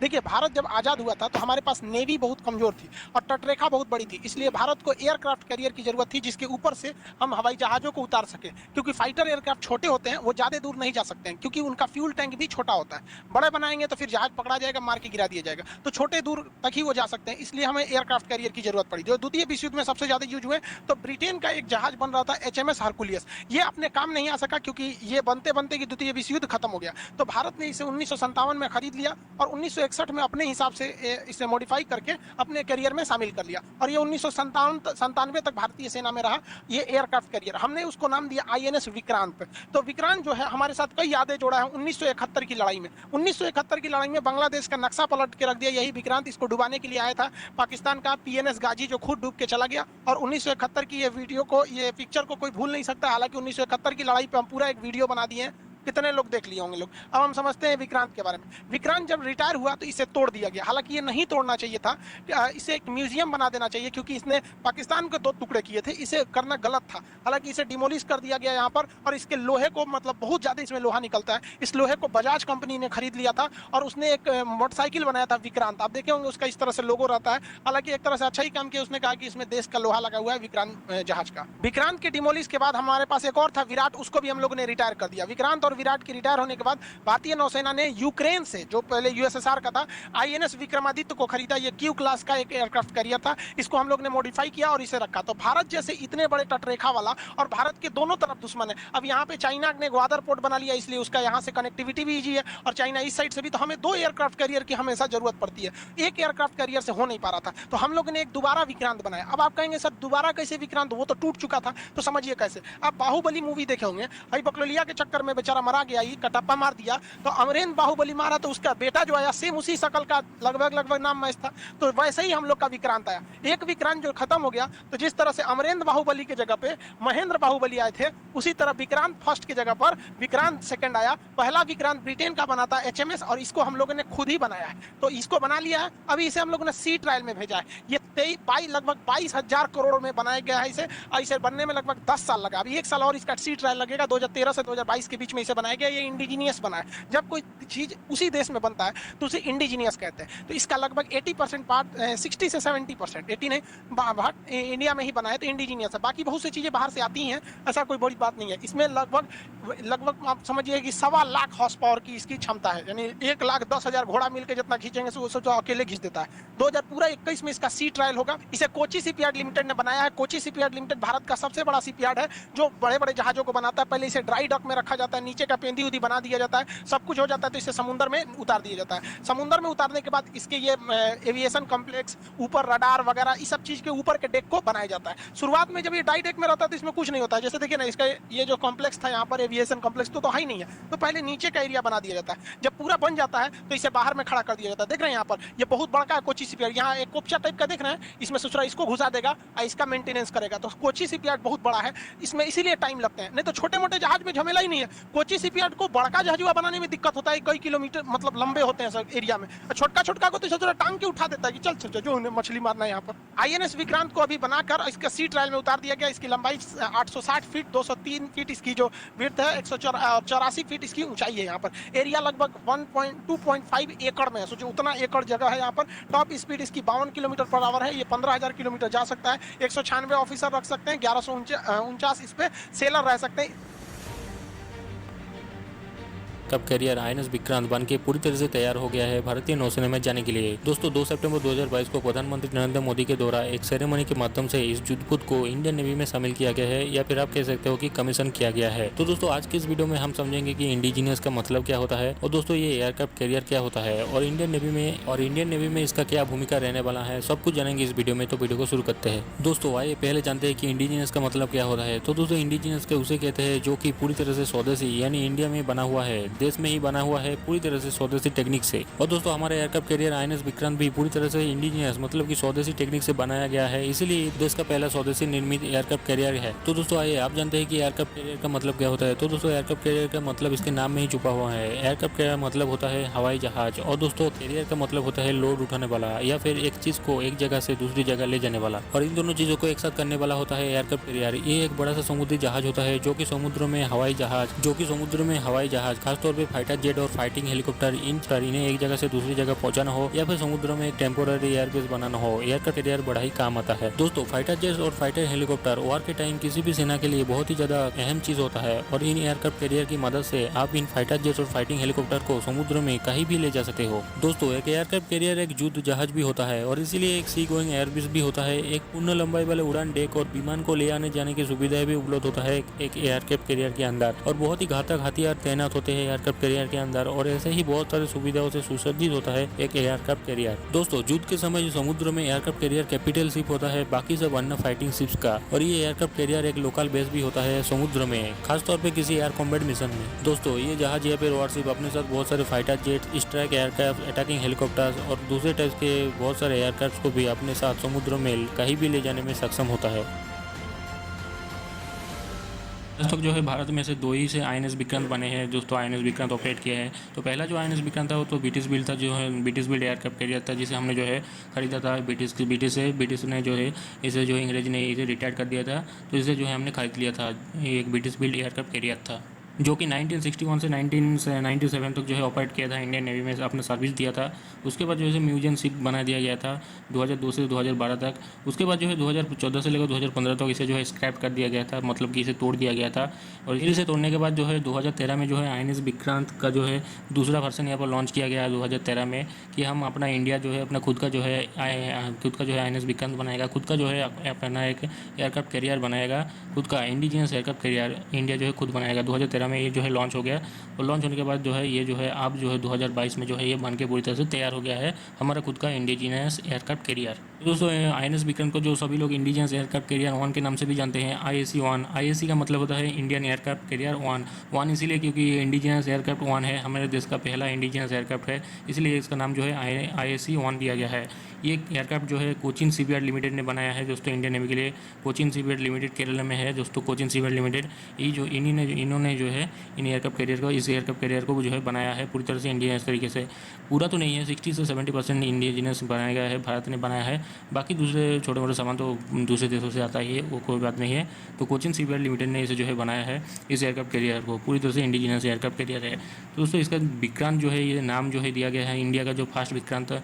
देखिए, भारत जब आज़ाद हुआ था तो हमारे पास नेवी बहुत कमज़ोर थी और तटरेखा बहुत बड़ी थी, इसलिए भारत को एयरक्राफ्ट कैरियर की ज़रूरत थी जिसके ऊपर से हम हवाई जहाज़ों को उतार सकें, क्योंकि फाइटर एयरक्राफ्ट छोटे होते हैं, वो ज़्यादा दूर नहीं जा सकते हैं क्योंकि उनका फ्यूल टैंक भी छोटा होता है। बड़े बनाएंगे तो फिर जहाज़ पकड़ा जाएगा, मार के गिरा दिया जाएगा, तो छोटे दूर तक ही वो जा सकते हैं, इसलिए हमें एयरक्राफ्ट कैरियर की ज़रूरत पड़ी। जो द्वितीय विश्व युद्ध में सबसे ज़्यादा यूज हुए तो ब्रिटेन का एक जहाज़ बन रहा था HMS हरकुलियस, ये अपने काम नहीं आ सका क्योंकि ये बनते बनते कि द्वितीय विश्व युद्ध खत्म हो गया, तो भारत ने इसे 1957 में खरीद लिया और 1961 में अपने हिसाब से इसे मॉडिफाई करके अपने करियर में शामिल कर लिया और ये 1997 तक भारतीय सेना में रहा। ये एयरक्राफ्ट करियर हमने उसको नाम दिया INS विक्रांत। तो विक्रांत जो है हमारे साथ कई यादें जोड़ा है 1971 की लड़ाई में। 1971 की लड़ाई में बांग्लादेश का नक्शा पलट के रख दिया यही विक्रांत, इसको डुबाने के लिए आया था पाकिस्तान का PNS गाजी जो खुद डूब के चला गया। और 1971 की ये पिक्चर को कोई भूल नहीं सकता। हालांकि 1971 की लड़ाई पे हम पूरा एक वीडियो बना दिए हैं, कितने लोग देख लिए होंगे लोग। अब हम समझते हैं विक्रांत के बारे में। विक्रांत जब रिटायर हुआ तो इसे तोड़ दिया गया, हालांकि ये नहीं तोड़ना चाहिए था, इसे एक म्यूजियम बना देना चाहिए क्योंकि इसने पाकिस्तान के 2 टुकड़े किए थे, इसे करना गलत था। हालांकि इसे डिमोलिश कर दिया गया यहाँ पर और इसके लोहे को मतलब बहुत ज़्यादा इसमें लोहा निकलता है, इस लोहे को बजाज कंपनी ने खरीद लिया था और उसने एक मोटरसाइकिल बनाया था विक्रांत, आप देखे होंगे उसका इस तरह से लोगो रहता है। हालांकि एक तरह से अच्छा ही काम किया, उसने कहा कि इसमें देश का लोहा लगा हुआ है विक्रांत जहाज का। विक्रांत के डिमोलिश के बाद हमारे पास एक और था विराट, उसको भी हम लोगों ने रिटायर कर दिया। विक्रांत और विराट के रिटायर होने के बाद भारतीय नौसेना ने यूक्रेन से, जो पहले USSR का था, INS विक्रमादित्य को खरीदा। ये Q क्लास का एक एयरक्राफ्ट कैरियर था, इसको हम लोग ने मॉडिफाई किया और इसे रखा। तो भारत जैसे इतने बड़े तटरेखा वाला और भारत के दोनों तरफ दुश्मन है। अब यहाँ पे चाइना ने ग्वादर पोर्ट बना लिया, इसलिए उसका यहाँ से कनेक्टिविटी भी ईजी है और चाइना इस साइड से भी, तो हमें 2 एयरक्राफ्ट कैरियर की हमेशा जरूरत पड़ती है। एक एयरक्राफ्ट कैरियर से हो नहीं पा रहा था, तो हम लोग ने एक दोबारा विक्रांत बनाया। अब आप कहेंगे सर दोबारा कैसे विक्रांत, वो तो टूट चुका था, तो समझिए कैसे। आप बाहुबली मूवी देखे होंगे, भाई बकलोलिया के चक्कर में बेचारा मरा गया, कटप्पा मार दिया, तो अमरेंद्र बाहुबली मारा तो उसका बेटा जो आया सेम उसी शकल का लगभग नाम मैच था, तो वैसे ही हम लोग का विक्रांत आया। एक विक्रांत जो खत्म हो गया, तो जिस तरह से अमरेंद्र बाहुबली की जगह पे महेंद्र बाहुबली आए थे, उसी तरह विक्रांत फर्स्ट की जगह पर विक्रांत सेकंड आया। पहला विक्रांत ब्रिटेन का बना था HMS और इसको हम लोगों ने खुद ही बनाया है, तो इसको बना लिया है। अभी इसे हम लोगों ने सी ट्रायल में भेजा है। ये लगभग 22,000 करोड़ में बनाया गया है इसे, और इसे बनने में लगभग 10 साल लगा। अभी 1 साल और इसका सी ट्रायल लगेगा। 2013 से 2022 के बीच में इसे बनाया गया। ये इंडिजीनियस बना है। जब कोई चीज उसी देश में बनता है तो उसे इंडिजीनियस कहते हैं। तो इसका लगभग 80% पार्ट, 60 से 70%, 80 नहीं, भाग इंडिया में ही बना है, तो इंडिजीनियस है। बाकी बहुत सी चीजें बाहर से आती हैं, ऐसा कोई बड़ी बात नहीं है। इसमें लगभग आप समझिए कि 1.25 लाख हॉर्स पावर की इसकी क्षमता है, यानी 1,10,000 घोड़ा मिलकर जितना खींचेंगे सोचो अकेले खींच देता है। 2021 में इसका सी ट्रायल होगा। इसे कोची शिपयार्ड लिमिटेड ने बनाया है। कोची शिपयार्ड लिमिटेड भारत का सबसे बड़ा शिपयार्ड है जो बड़े बड़े जहाजों को बनाता है। पहले इसे ड्राई डॉक में रखा जाता है, नीचे का पेंदी उदी बना दिया जाता है, सब कुछ हो जाता है, तो इसे समुद्र में उतार दिया जाता है। समुद्र में उतारने के बाद इसके ये एविएशन कॉम्प्लेक्स, ऊपर रडार वगैरह इस सब चीज के ऊपर के डेक को बनाया जाता है। शुरुआत में जब ये डाई डेक में रहता है तो इसमें कुछ नहीं होता है। जैसे देखिए ना, इसका ये जो कॉम्प्लेक्स था यहाँ पर एविएशन कॉम्प्लेक्स तो है ही नहीं है, तो पहले नीचे का एरिया बना दिया जाता है। जब पूरा बन जाता है तो इसे बाहर में खड़ा कर दिया जाता है। देख रहे हैं यहाँ पर, ये बहुत बड़ा है कोची शिपयार्ड। यहाँ एक कोपचा टाइप का देख रहे हैं, इसमें सोच रहा है इसको घुसा देगा और इसका मेंटेनेंस करेगा। तो कोची शिपयार्ड बहुत बड़ा है, इसमें इसीलिए टाइम लगते हैं, नहीं तो छोटे मोटे जहाज में झमेला ही नहीं है। कोची शिपयार्ड को बड़का जहाजुआ बनाने में दिक्कत होता है, कई किलोमीटर मतलब लंबे होते हैं सब एरिया में। छोटका को तो सोच रहा टांग के उठा देता है कि चल जो उन्हें मछली मारना है। यहाँ पर INS विक्रांत को अभी बनाकर इसका सी ट्रायल में उतार दिया गया। इसकी लंबाई 860 फीट, 203 फीट इसकी जो विड्थ है, 184 फीट इसकी ऊंचाई है। यहाँ पर एरिया लगभग 2.5 एकड़ में है, सोचो उतना एकड़ जगह है यहाँ पर। टॉप स्पीड इसकी 52 किलोमीटर पर आवर है। ये 15,000 किलोमीटर जा सकता है। 196 ऑफिसर रख सकते हैं, 1149 इस पे सेलर रह सकते हैं। कब कैरियर INS विक्रांत बन के पूरी तरह से तैयार हो गया है भारतीय नौसेना में जाने के लिए। दोस्तों 2 सितंबर 2022 को प्रधानमंत्री नरेंद्र मोदी के द्वारा एक सेरेमनी के माध्यम से इस युद्धपोत को इंडियन नेवी में शामिल किया गया है, या फिर आप कह सकते हो कि कमीशन किया गया है। तो दोस्तों आज की इस वीडियो में हम समझेंगे कि इंडिजीनियस का मतलब क्या होता है, और दोस्तों ये एयरक्राफ्ट कैरियर क्या होता है, और इंडियन नेवी में इसका क्या भूमिका रहने वाला है, सब कुछ जानेंगे इस वीडियो में। तो वीडियो को शुरू करते हैं। दोस्तों आइए पहले जानते हैं कि इंडिजीनियस का मतलब क्या होता है। तो दोस्तों इंडिजीनियस के उसे कहते हैं जो कि पूरी तरह से स्वदेशी यानी इंडिया में बना हुआ है, देश में ही बना हुआ है, पूरी तरह से स्वदेशी टेक्निक से। और दोस्तों हमारे एयरक्राफ्ट कैरियर INS विक्रांत भी पूरी तरह से इंडिजीनियस मतलब कि स्वदेशी टेक्निक से बनाया गया है, इसीलिए देश का पहला स्वदेशी निर्मित एयरक्राफ्ट कैरियर है। तो दोस्तों आइए आप जानते हैं कि एयरक्राफ्ट कैरियर का मतलब क्या होता है। तो दोस्तों एयरक्राफ्ट कैरियर का मतलब इसके नाम में ही छुपा हुआ है। एयरक्राफ्ट कैरियर मतलब होता है हवाई जहाज, और दोस्तों कैरियर का मतलब होता है लोड उठाने वाला, या फिर एक चीज को एक जगह से दूसरी जगह ले जाने वाला, और इन दोनों चीजों को एक साथ करने वाला होता है एयरक्राफ्ट कैरियर। ये एक बड़ा सा समुद्री जहाज होता है जो कि समुद्र में हवाई जहाज, खासतौर खासतौर पे फाइटर जेट और फाइटिंग हेलीकॉप्टर इन पर इन्हें एक जगह से दूसरी जगह पहुंचाना हो या फिर समुद्र में एक टेम्पोररी एयरबेस बनाना हो, एयरक्राफ्ट कैरियर बड़ा ही काम आता है। दोस्तों फाइटर जेट और फाइटर हेलीकॉप्टर वॉर के टाइम किसी भी सेना के लिए बहुत ही ज्यादा अहम चीज होता है और इन एयरक्राफ्ट कैरियर की मदद से आप इन फाइटर जेट और फाइटिंग हेलीकॉप्टर को समुद्र में कहीं भी ले जा सकते हो। दोस्तों एक एयरक्राफ्ट कैरियर एक युद्ध जहाज भी होता है और इसीलिए एक सी गोइंग एयरबेस भी होता है। एक पूर्ण लंबाई वाले उड़ान डेक और विमान को ले आने जाने की सुविधाएं भी उपलब्ध होता है एक एयरक्राफ्ट कैरियर के अंदर और बहुत ही घातक हथियार तैनात होते हैं एयरक्राफ्ट कैरियर के अंदर और ऐसे ही बहुत सारी सुविधाओं से सुसज्जित होता है एक एयरक्राफ्ट कैरियर। दोस्तों युद्ध के समय समुद्र में एयरक्राफ्ट कैरियर कैपिटल शिप होता है, बाकी सब अन्य फाइटिंग शिप्स का, और ये एयरक्राफ्ट कैरियर एक लोकल बेस भी होता है समुद्र में, खासतौर पे किसी एयर कॉम्बैट मिशन में। दोस्तों ये जहाज या फिर वॉरशिप अपने साथ बहुत सारे fighter jet, strike aircraft, attacking helicopters और दूसरे टाइप के बहुत सारे एयरक्राफ्ट को भी अपने साथ समुद्र में कहीं भी ले जाने में सक्षम होता है। आज तक जो है भारत में से 2 ही से INS विक्रांत बने हैं दोस्तों, INS विक्रांत ऑपरेट किया है। तो पहला जो INS विक्रांत था वो तो ब्रिटिश बिल्ड था, जो है ब्रिटिश बिल्ड एयरक्राफ्ट कैरियर था जिसे हमने जो है खरीदा था ब्रिटिश ने जो है इसे जो अंग्रेज ने इसे रिटायर कर दिया था, तो इसे जो है हमने खरीद लिया था। ये एक ब्रिटिश बिल्ड एयरक्राफ्ट कैरियर था जो कि 1961 से 1997 तक जो है ऑपरेट किया था, इंडियन नेवी में अपना सर्विस दिया था। उसके बाद जो है म्यूजियम शिप बना दिया गया था 2002 से 2012 तक। उसके बाद जो है 2014 से लेकर 2015 तक इसे जो है स्क्रैप कर दिया गया था, मतलब कि इसे तोड़ दिया गया था। और इसे तोड़ने के बाद जो है 2013 में जो है INS विक्रांत का जो है दूसरा वर्सन यहाँ पर लॉन्च किया गया 2013 में कि हम अपना इंडिया जो है अपना खुद का जो है INS विक्रांत बनाएगा, खुद का जो है अपना एक एयरक्राफ्ट कैरियर बनाएगा, खुद का इंडिजिनियस एयरक्राफ्ट कैरियर इंडिया जो है खुद बनाएगा। 2013 में ये जो है लॉन्च हो गया और लॉन्च होने के बाद जो है ये जो है अब जो है 2022 में जो है ये बन के पूरी तरह से तैयार हो गया है हमारा खुद का इंडिजिनियस एयरक्राफ्ट कैरियर। दोस्तों INS विक्रांत को जो सभी लोग इंडिजिनियस एयरक्राफ्ट कैरियर 1 के नाम से भी जानते हैं, IAC-1। IAC का मतलब होता है इंडियन एयरक्राफ्ट कैरियर 1 इसीलिए क्योंकि ये इंडिजिनियस एयरक्राफ्ट 1 है, हमारे देश का पहला इंडिजिनियस एयरक्राफ्ट है, इसलिए इसका नाम जो है IAC-1 दिया गया है। ये एयरक्राफ्ट जो है कोचिन शिपयार्ड लिमिटेड ने बनाया है दोस्तों इंडियन नेवी के लिए। कोचिन शिपयार्ड लिमिटेड केरला में है दोस्तों, कोचिन शिपयार्ड लिमिटेड। ये जो इन्होंने जो है इन एयरक्राफ्ट कैरियर को इस एयरक्राफ्ट कैरियर को जो है बनाया है पूरी तरह से इंडिजिनियस तरीके से। पूरा तो नहीं है, 60 से 70% इंडिजिनियस बनाया गया है, भारत ने बनाया है। बाकी दूसरे छोटे मोटे सामान तो दूसरे देशों से आता ही है, वो कोई बात नहीं है। तो कोचिन शिपयार्ड लिमिटेड ने इसे जो है बनाया है इस एयरक्राफ्ट कैरियर को, पूरी तरह से इंडिजिनियस एयरक्राफ्ट कैरियर है। तो दोस्तों इसका विक्रांत जो है ये नाम जो है दिया गया है इंडिया का जो फर्स्ट विक्रांत